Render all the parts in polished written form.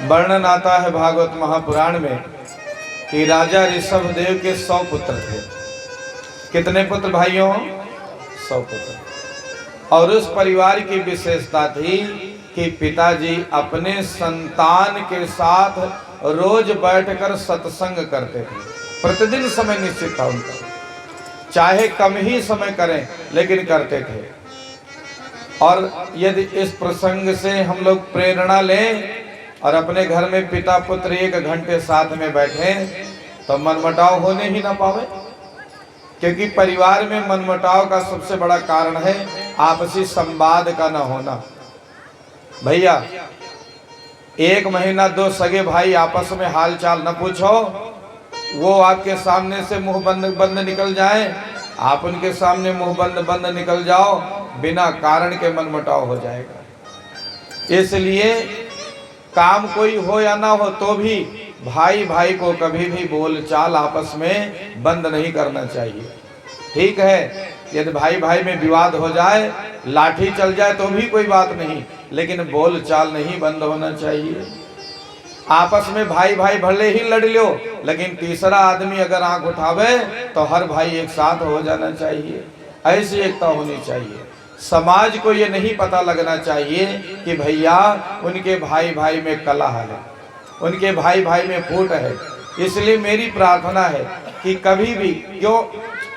वर्णन आता है भागवत महापुराण में कि राजा ऋषभदेव के 100 पुत्र थे। कितने पुत्र भाइयों? 100 पुत्र। और उस परिवार की विशेषता थी कि पिताजी अपने संतान के साथ रोज बैठकर सत्संग करते थे। प्रतिदिन समय निश्चित था उनका, चाहे कम ही समय करें लेकिन करते थे। और यदि इस प्रसंग से हम लोग प्रेरणा लें और अपने घर में पिता पुत्र 1 घंटे साथ में बैठे तो मनमुटाव होने ही ना पावे, क्योंकि परिवार में मनमुटाव का सबसे बड़ा कारण है आपसी संवाद का न होना। भैया 1 महीना 2 सगे भाई आपस में हालचाल न पूछो, वो आपके सामने से मुंह बंद निकल जाए, आप उनके सामने मुंह बंद निकल जाओ, बिना कारण के मनमुटाव हो जाएगा। इसलिए काम कोई हो या ना हो तो भी भाई भाई को कभी भी बोलचाल आपस में बंद नहीं करना चाहिए। ठीक है, यदि भाई भाई में विवाद हो जाए, लाठी चल जाए तो भी कोई बात नहीं, लेकिन बोलचाल नहीं बंद होना चाहिए। आपस में भाई भाई भले ही लड़ लो, लेकिन तीसरा आदमी अगर आंख उठावे तो हर भाई एक साथ हो जाना चाहिए। ऐसी एकता होनी चाहिए। समाज को ये नहीं पता लगना चाहिए कि भैया उनके भाई भाई में कलह है, उनके भाई भाई में फूट है। इसलिए मेरी प्रार्थना है कि कभी भी, क्यों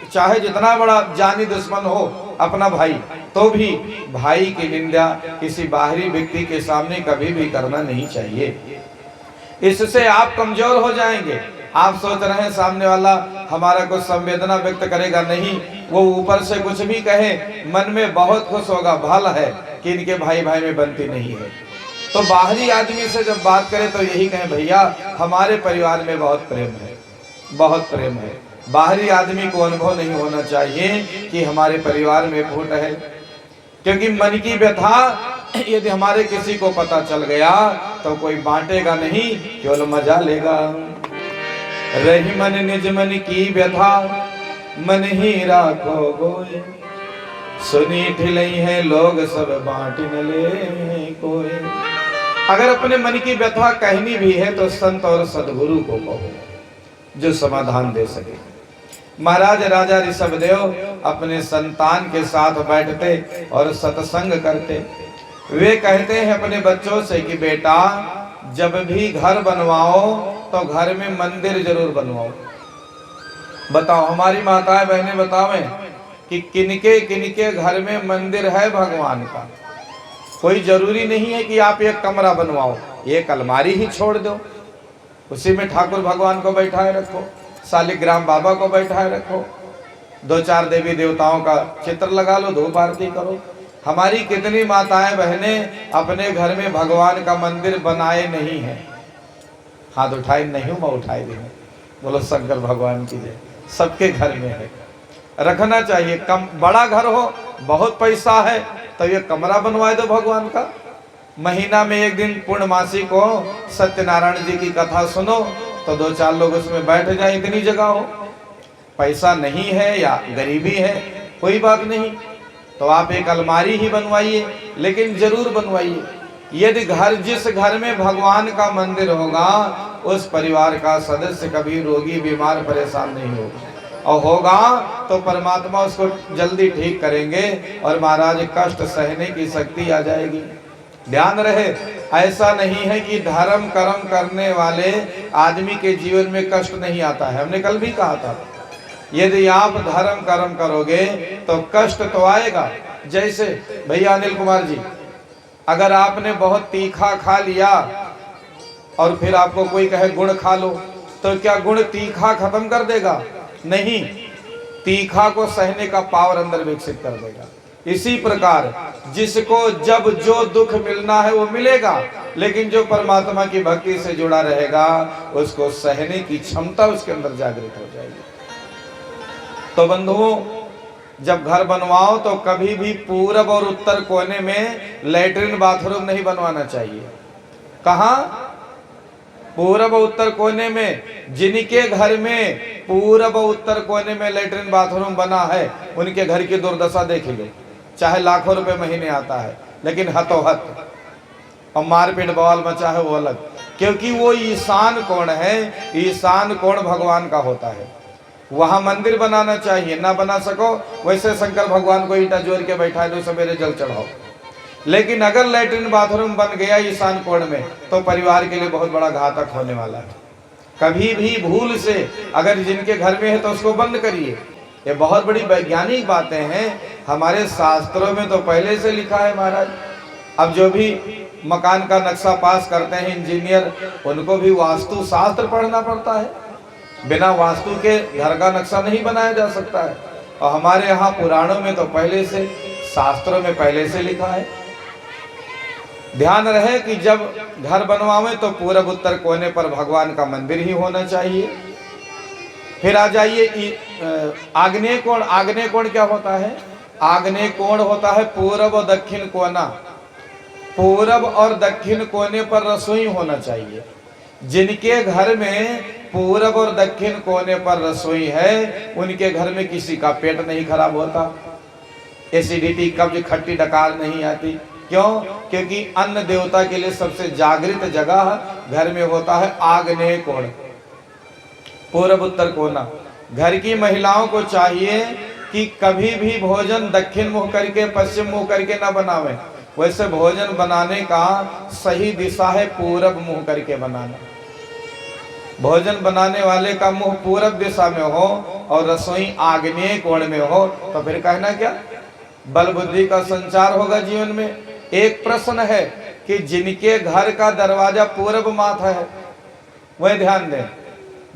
चाहे जितना बड़ा जानी दुश्मन हो अपना भाई, तो भी भाई की निंदा किसी बाहरी व्यक्ति के सामने कभी भी करना नहीं चाहिए। इससे आप कमजोर हो जाएंगे। आप सोच रहे हैं सामने वाला हमारा कुछ संवेदना व्यक्त करेगा, नहीं, वो ऊपर से कुछ भी कहे मन में बहुत खुश होगा, भला है कि इनके भाई भाई में बनती नहीं है। तो बाहरी आदमी से जब बात करें तो यही कहें भैया हमारे परिवार में बहुत प्रेम है, बहुत प्रेम है। बाहरी आदमी को अनुभव नहीं होना चाहिए कि हमारे परिवार में फूट है, क्योंकि मन की व्यथा यदि हमारे किसी को पता चल गया तो कोई बांटेगा नहीं, केवल मजा लेगा। रही मन निज मन की व्यथा, मन ही राखो गोय, सुनी ठिलई है लोग सब बांट न ले कोई। अगर अपने मन की व्यथा कहनी भी है तो संत और सदगुरु को कहो, जो समाधान दे सके। महाराज राजा ऋषभदेव अपने संतान के साथ बैठते और सत्संग करते। वे कहते हैं अपने बच्चों से कि बेटा जब भी घर बनवाओ तो घर में मंदिर जरूर बनवाओ। बताओ, हमारी माताएं बहनें बतावें कि किनके किनके घर में मंदिर है भगवान का। कोई जरूरी नहीं है कि आप एक कमरा बनवाओ, एक अलमारी ही छोड़ दो, उसी में ठाकुर भगवान को बैठाए रखो, शालिग्राम बाबा को बैठाए रखो, 2-4 देवी देवताओं का चित्र लगा लो, धूप आरती करो। हमारी कितनी माताएं बहनें अपने घर में भगवान का मंदिर बनाए नहीं है। हाथ उठाए नहीं हूं, मैं उठाए भी हूं। बोलो शंकर भगवान की जय। सबके घर में है, रखना चाहिए। कम बड़ा घर हो, बहुत पैसा है तो ये कमरा बनवाए दो भगवान का। महीना में 1 दिन पूर्णमासी को सत्यनारायण जी की कथा सुनो तो 2-4 लोग उसमें बैठ जाए, इतनी जगह हो। पैसा नहीं है या गरीबी है, कोई बात नहीं, तो आप एक अलमारी ही बनवाइए, लेकिन जरूर बनवाइए। यदि जिस घर में भगवान का मंदिर होगा उस परिवार का सदस्य कभी रोगी बीमार परेशान नहीं होगा, और होगा तो परमात्मा उसको जल्दी ठीक करेंगे और महाराज कष्ट सहने की शक्ति आ जाएगी। ध्यान रहे, ऐसा नहीं है कि धर्म कर्म करने वाले आदमी के जीवन में कष्ट नहीं आता है। हमने कल भी कहा था, यदि आप धर्म कर्म करोगे तो कष्ट तो आएगा। जैसे भैया अनिल कुमार जी, अगर आपने बहुत तीखा खा लिया और फिर आपको कोई कहे गुड़ खा लो, तो क्या गुड़ तीखा खत्म कर देगा? नहीं, तीखा को सहने का पावर अंदर विकसित कर देगा। इसी प्रकार जिसको जब जो दुख मिलना है वो मिलेगा, लेकिन जो परमात्मा की भक्ति से जुड़ा रहेगा उसको सहने की क्षमता उसके अंदर जागृत हो जाएगी। तो बंधुओं, जब घर बनवाओ तो कभी भी पूरब और उत्तर कोने में लैट्रिन बाथरूम नहीं बनवाना चाहिए। कहाँ? पूरब और उत्तर कोने में। जिनके घर में पूरब और उत्तर कोने में लैट्रिन बाथरूम बना है उनके घर की दुर्दशा देख लो। चाहे लाखों रुपए महीने आता है, लेकिन हतोहत और मारपीट बवाल मचा है वो अलग। क्योंकि वो ईशान कोण है, ईशान कोण भगवान का होता है। वहां मंदिर बनाना चाहिए, ना बना सको वैसे शंकर भगवान को ईंटा जोड़ के बैठा दो, सवेरे जल चढ़ाओ। लेकिन अगर लैट्रिन बाथरूम बन गया ईशान कोण में तो परिवार के लिए बहुत बड़ा घातक होने वाला है। कभी भी भूल से अगर जिनके घर में है तो उसको बंद करिए। ये बहुत बड़ी वैज्ञानिक बातें हैं, हमारे शास्त्रों में तो पहले से लिखा है महाराज। अब जो भी मकान का नक्शा पास करते हैं इंजीनियर, उनको भी वास्तु शास्त्र पढ़ना पड़ता है। बिना वास्तु के घर का नक्शा नहीं बनाया जा सकता है। और हमारे यहाँ पुराणों में तो पहले से, शास्त्रों में पहले से लिखा है। ध्यान रहे कि जब घर बनवावे तो पूरब उत्तर कोने पर भगवान का मंदिर ही होना चाहिए। फिर आ जाइए आग्नेय कोण। आग्नेय कोण क्या होता है? आग्नेय कोण होता है पूरब और दक्षिण कोना। पूरब और दक्षिण कोने पर रसोई होना चाहिए। जिनके घर में पूरब और दक्षिण कोने पर रसोई है, उनके घर में किसी का पेट नहीं खराब होता, एसिडिटी, कब्ज, खट्टी डकार नहीं आती। क्यों? क्योंकि अन्न देवता के लिए सबसे जागृत जगह घर में होता है आग्नेय कोण, पूरब उत्तर कोना। घर की महिलाओं को चाहिए कि कभी भी भोजन दक्षिण मुंह करके, पश्चिम मुंह करके ना बनावे। वैसे भोजन बनाने का सही दिशा है पूरब मुंह करके बनाना। भोजन बनाने वाले का मुंह पूरब दिशा में हो और रसोई आग्नेय कोण में हो तो फिर कहना क्या? बल बुद्धि का संचार होगा जीवन में। एक प्रश्न है कि जिनके घर का दरवाजा पूरब माथा है, वह ध्यान दें।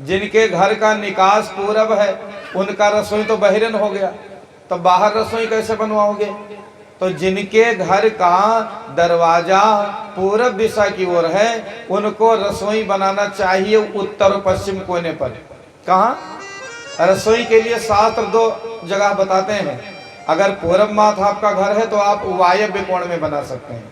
जिनके घर का निकास पूरब है, उनका रसोई तो बहिरन हो गया, तो बाहर रसोई कैसे बनवाओगे? तो जिनके घर का दरवाजा पूरब दिशा की ओर है, उनको रसोई बनाना चाहिए उत्तर और पश्चिम कोने पर। कहाँ? रसोई के लिए शास्त्र दो जगह बताते हैं। अगर पूरब माथ आपका घर है तो आप वायव्य कोण में बना सकते हैं,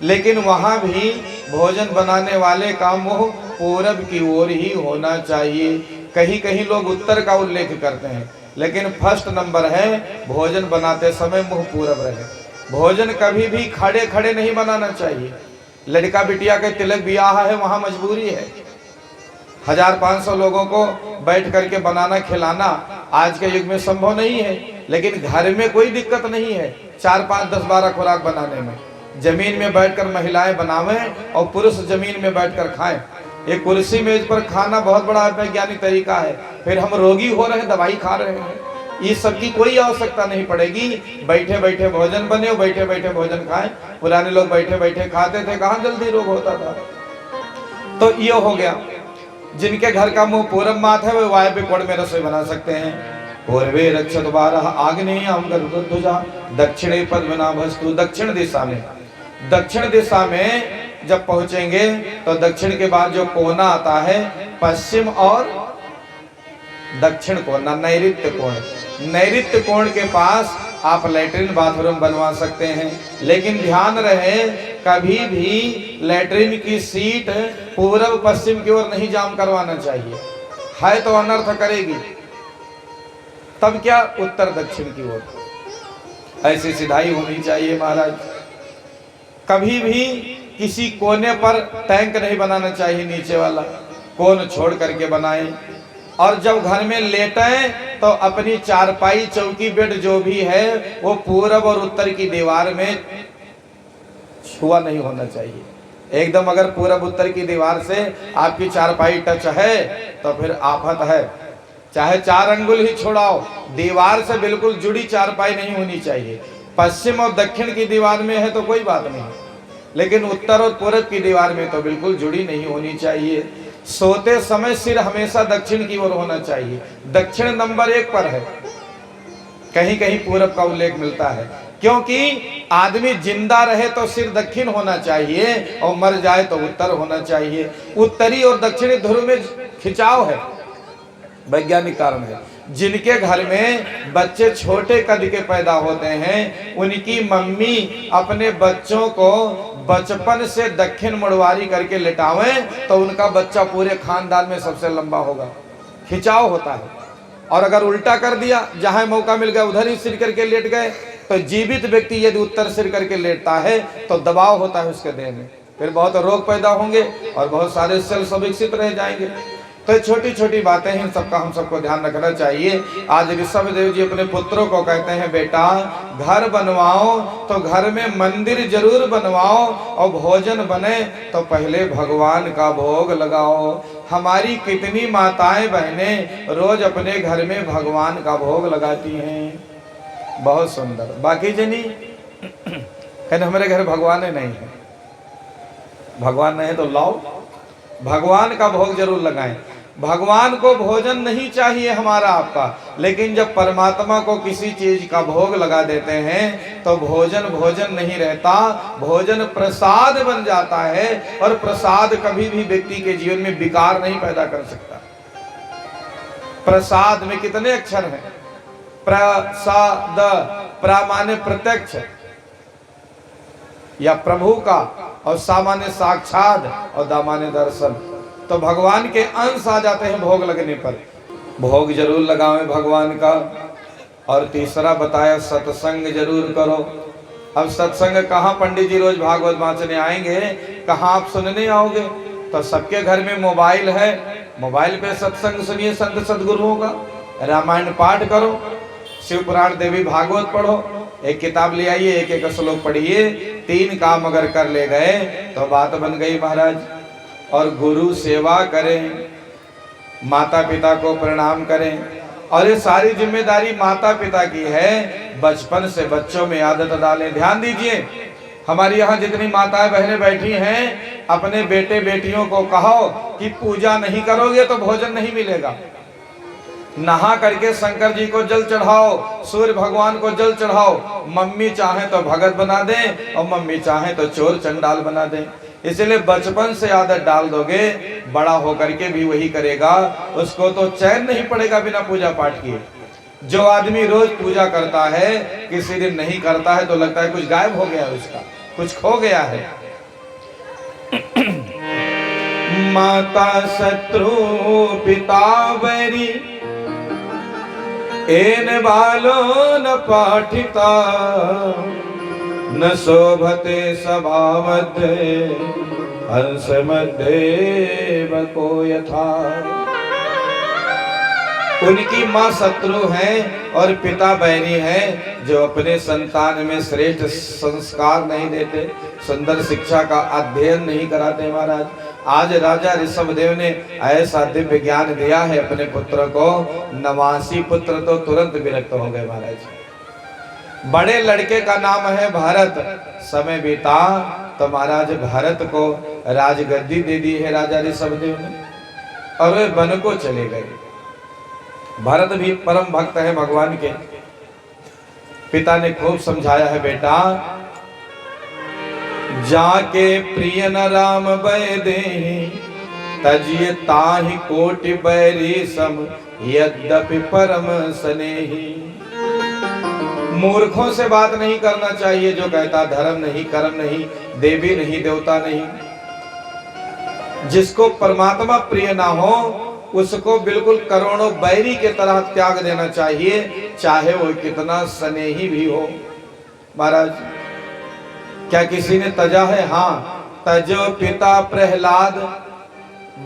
लेकिन वहां भी भोजन बनाने वाले का मुंह पूरब की ओर ही होना चाहिए। कहीं कहीं लोग उत्तर का उल्लेख करते हैं, लेकिन फर्स्ट नंबर है भोजन बनाते समय मुंह पूरब रहे। भोजन कभी भी खड़े खड़े नहीं बनाना चाहिए। लड़का बिटिया के तिलक ब्याह है, वहां मजबूरी है। 1500 लोगों को बैठ करके बनाना खिलाना आज के युग में संभव नहीं है, लेकिन घर में कोई दिक्कत नहीं है 4, 5, 10, 12 खुराक बनाने में। जमीन में बैठकर महिलाएं बनावें और पुरुष जमीन में बैठकर खाएं। एक कुर्सी मेज पर खाना बहुत बड़ा वैज्ञानिक तरीका है। फिर हम रोगी हो रहे हैं, दवाई खा रहे हैं, इस सब की कोई आवश्यकता नहीं पड़ेगी। बैठे बैठे भोजन बने, बैठे बैठे भोजन खाएं। पुराने लोग बैठे बैठे खाते थे, कहाँ जल्दी रोग होता था। तो ये हो गया। जिनके घर का मुंह पूरब माथ है, वे वायव्य कोण में रसोई बना सकते हैं। पूर्वे रक्षत बारह आग्नेयम गरुड़ध्वजा दक्षिणे पद्मनाभस्तु। दक्षिण दिशा में, दक्षिण दिशा में जब पहुंचेंगे तो दक्षिण के बाद जो कोना आता है, पश्चिम और दक्षिण कोना, नैऋत्य कोण। नैऋत्य कोण के पास आप लैट्रिन बाथरूम बनवा सकते हैं, लेकिन ध्यान रहे कभी भी लैट्रिन की सीट पूर्व पश्चिम की ओर नहीं जाम करवाना चाहिए, है तो अनर्थ करेगी। तब क्या उत्तर दक्षिण की ओर, ऐसी सिधाई होनी चाहिए महाराज। कभी भी किसी कोने पर टैंक नहीं बनाना चाहिए, नीचे वाला कोन छोड़ करके बनाएं। और जब घर में लेटें तो अपनी चारपाई, चौकी, बेड जो भी है वो पूरब और उत्तर की दीवार में छुआ नहीं होना चाहिए। एकदम अगर पूरब उत्तर की दीवार से आपकी चारपाई टच है तो फिर आफत है। चाहे 4 अंगुल ही छोड़ाओ, दीवार से बिल्कुल जुड़ी चारपाई नहीं होनी चाहिए। पश्चिम और दक्षिण की दीवार में है तो कोई बात नहीं, लेकिन उत्तर और पूरब की दीवार में तो बिल्कुल जुड़ी नहीं होनी चाहिए। सोते समय सिर हमेशा दक्षिण की ओर होना चाहिए, दक्षिण नंबर 1 पर है। कहीं कहीं पूरब का उल्लेख मिलता है, क्योंकि आदमी जिंदा रहे तो सिर दक्षिण होना चाहिए और मर जाए तो उत्तर होना चाहिए। उत्तरी और दक्षिणी ध्रुव में खिंचाव है, वैज्ञानिक कारण है। जिनके घर में बच्चे छोटे कद के पैदा होते हैं, उनकी मम्मी अपने बच्चों को बचपन से दक्षिण मुड़वारी करके लेटावें तो उनका बच्चा पूरे खानदान में सबसे लंबा होगा। खिंचाव होता है। और अगर उल्टा कर दिया, जहां मौका मिल गया उधर ही सिर करके लेट गए, तो जीवित व्यक्ति यदि उत्तर सिर करके लेटता है तो दबाव होता है उसके देह में, फिर बहुत रोग पैदा होंगे और बहुत सारे सेल सब विकसित रह जाएंगे। तो छोटी छोटी बातें हैं, सबका हम सबको ध्यान रखना चाहिए। आज ऋषभ देव जी अपने पुत्रों को कहते हैं, बेटा घर बनवाओ तो घर में मंदिर जरूर बनवाओ, और भोजन बने तो पहले भगवान का भोग लगाओ। हमारी कितनी माताएं बहनें रोज अपने घर में भगवान का भोग लगाती हैं, बहुत सुंदर। बाकी जनी कहते हमारे घर भगवान नहीं है, भगवान नहीं है तो लाओ, भगवान का भोग जरूर लगाएं। भगवान को भोजन नहीं चाहिए हमारा आपका, लेकिन जब परमात्मा को किसी चीज का भोग लगा देते हैं तो भोजन भोजन नहीं रहता, भोजन प्रसाद बन जाता है। और प्रसाद कभी भी व्यक्ति के जीवन में विकार नहीं पैदा कर सकता। प्रसाद में कितने अक्षर हैं? प्रसाद, प्रा माने प्रत्यक्ष या प्रभु का, और सामान्य साक्षात, और दामान्य दर्शन। तो भगवान के अंश आ जाते हैं भोग लगने पर। भोग जरूर लगावें भगवान का। और तीसरा बताया सत्संग जरूर करो। अब सत्संग कहाँ पंडित जी रोज भागवत वाचने आएंगे, कहाँ आप सुनने आओगे? तो सबके घर में मोबाइल है, मोबाइल पे सत्संग सुनिए संत सदगुरुओं का, रामायण पाठ करो, शिव पुराण देवी भागवत पढ़ो, एक किताब ले आइए, एक एक श्लोक पढ़िए। 3 काम अगर कर ले गए तो बात बन गई महाराज। और गुरु सेवा करें, माता पिता को प्रणाम करें, और ये सारी जिम्मेदारी माता पिता की है। बचपन से बच्चों में आदत डालें। ध्यान दीजिए, हमारी यहाँ जितनी माताएं बहनें बैठी हैं, अपने बेटे बेटियों को कहो कि पूजा नहीं करोगे तो भोजन नहीं मिलेगा। नहा करके शंकर जी को जल चढ़ाओ, सूर्य भगवान को जल चढ़ाओ। मम्मी चाहे तो भगत बना दें, और मम्मी चाहे तो चोर चंडाल बना दें। इसलिए बचपन से आदत डाल दोगे, बड़ा होकर के भी वही करेगा। उसको तो चैन नहीं पड़ेगा बिना पूजा पाठ किए। जो आदमी रोज पूजा करता है, किसी दिन नहीं करता है तो लगता है कुछ गायब हो गया है, उसका कुछ खो गया है। माता शत्रु पिता बैरी, एन बालो न पाठिता, न शोभते सभावत हंस मध्य को यथा। उनकी माँ शत्रु हैं और पिता बैरी हैं, जो अपने संतान में श्रेष्ठ संस्कार नहीं देते, सुंदर शिक्षा का अध्ययन नहीं कराते। महाराज आज राजा ऋषभ देव ने ऐसा दिव्य ज्ञान दिया है अपने पुत्र को, 89 पुत्र तो तुरंत विरक्त हो गए महाराज। बड़े लड़के का नाम है भरत। समय बीता तो महाराज भरत को राजगद्दी दे दी है राजा ऋषभ देव ने, और वे वन को चले गए। भरत भी परम भक्त है भगवान के। पिता ने खूब समझाया है, बेटा जाके प्रिय न राम बै देहि, तजिए ताहि कोटि बैरी सम, यद्यपि परम स्नेही। मूर्खों से बात नहीं करना चाहिए, जो कहता धर्म नहीं, कर्म नहीं, देवी नहीं, देवता नहीं। जिसको परमात्मा प्रिय ना हो, उसको बिल्कुल करोड़ों बैरी के तरह त्याग देना चाहिए, चाहे वो कितना स्नेही भी हो। महाराज क्या किसी ने तजा है? हाँ, तजो पिता प्रहलाद।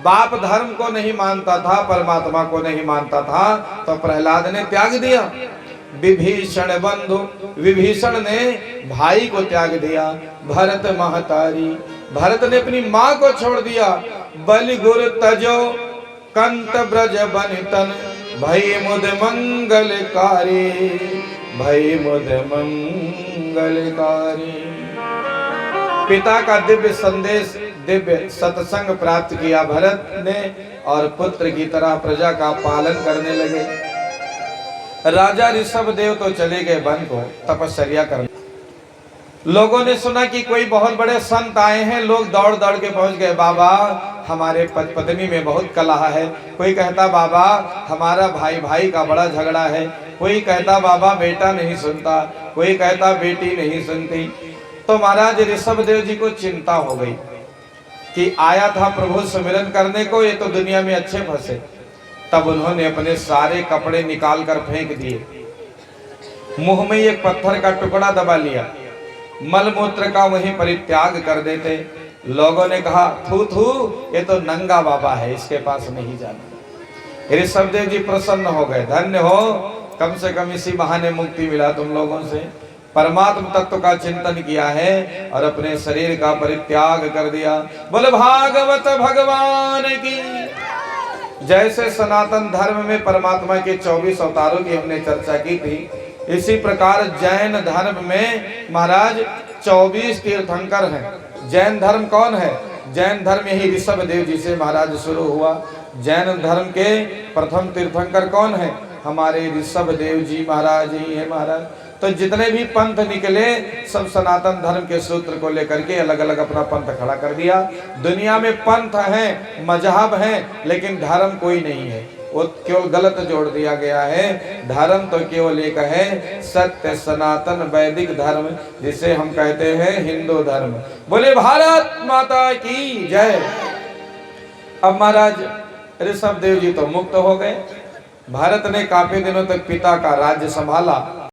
बाप धर्म को नहीं मानता था, परमात्मा को नहीं मानता था, तो प्रहलाद ने त्याग दिया। विभीषण बंधु, विभीषण ने भाई को त्याग दिया। भरत महतारी, भरत ने अपनी माँ को छोड़ दिया। बलि गुरु तजो कंत ब्रज बनितन, भई मुद मंगलकारी, भई मुद मंगलकारी। पिता का दिव्य संदेश, दिव्य सत्संग प्राप्त किया भरत ने, और पुत्र की तरह प्रजा का पालन करने लगे। राजा ऋषभ देव तो चले गए वन को तपस्या करने। लोगों ने सुना कि कोई बहुत बड़े संत आए हैं, लोग दौड़ दौड़ के पहुंच गए। बाबा हमारे पत्नी में बहुत कलह है। कोई कहता बाबा हमारा भाई भाई का बड़ा झगड़ा है। कोई कहता बाबा बेटा नहीं सुनता, कोई कहता बेटी नहीं सुनती। तो महाराज ऋषभ देव जी को चिंता हो गई कि आया था प्रभु सुमिरन करने को, ये तो दुनिया में अच्छे फंसे। तब उन्होंने अपने सारे कपड़े निकाल कर फेंक दिए, मुंह में एक पत्थर का टुकड़ा दबा लिया, मलमूत्र का वहीं परित्याग कर देते। लोगों ने कहा थू थू, ये तो नंगा बाबा है, इसके पास नहीं जाना। ऋषभदेव जी प्रसन्न हो गए, धन्य हो, कम से कम इसी बहाने मुक्ति मिला तुम लोगों से। परमात्म तत्व का चिंतन किया है और अपने शरीर का परित्याग कर दिया। बोले भागवत भगवान की। जैसे सनातन धर्म में परमात्मा के 24 अवतारों की हमने चर्चा की थी, इसी प्रकार जैन धर्म में महाराज 24 तीर्थंकर हैं। जैन धर्म कौन है? जैन धर्म यही ऋषभदेव जी से महाराज शुरू हुआ। जैन धर्म के प्रथम तीर्थंकर कौन है? हमारे ऋषभदेव जी महाराज ही है महाराज। तो जितने भी पंथ निकले सब सनातन धर्म के सूत्र को लेकर के अलग अलग अपना पंथ खड़ा कर दिया। दुनिया में पंथ हैं, मजहब हैं, लेकिन धर्म कोई नहीं है, वो केवल गलत जोड़ दिया गया है। धर्म तो केवल एक है, सत्य सनातन वैदिक धर्म, जिसे हम कहते हैं हिंदू धर्म। बोले भारत माता की जय। अब महाराज ऋषभदेव जी तो मुक्त हो गए। भारत ने काफी दिनों तक पिता का राज्य संभाला।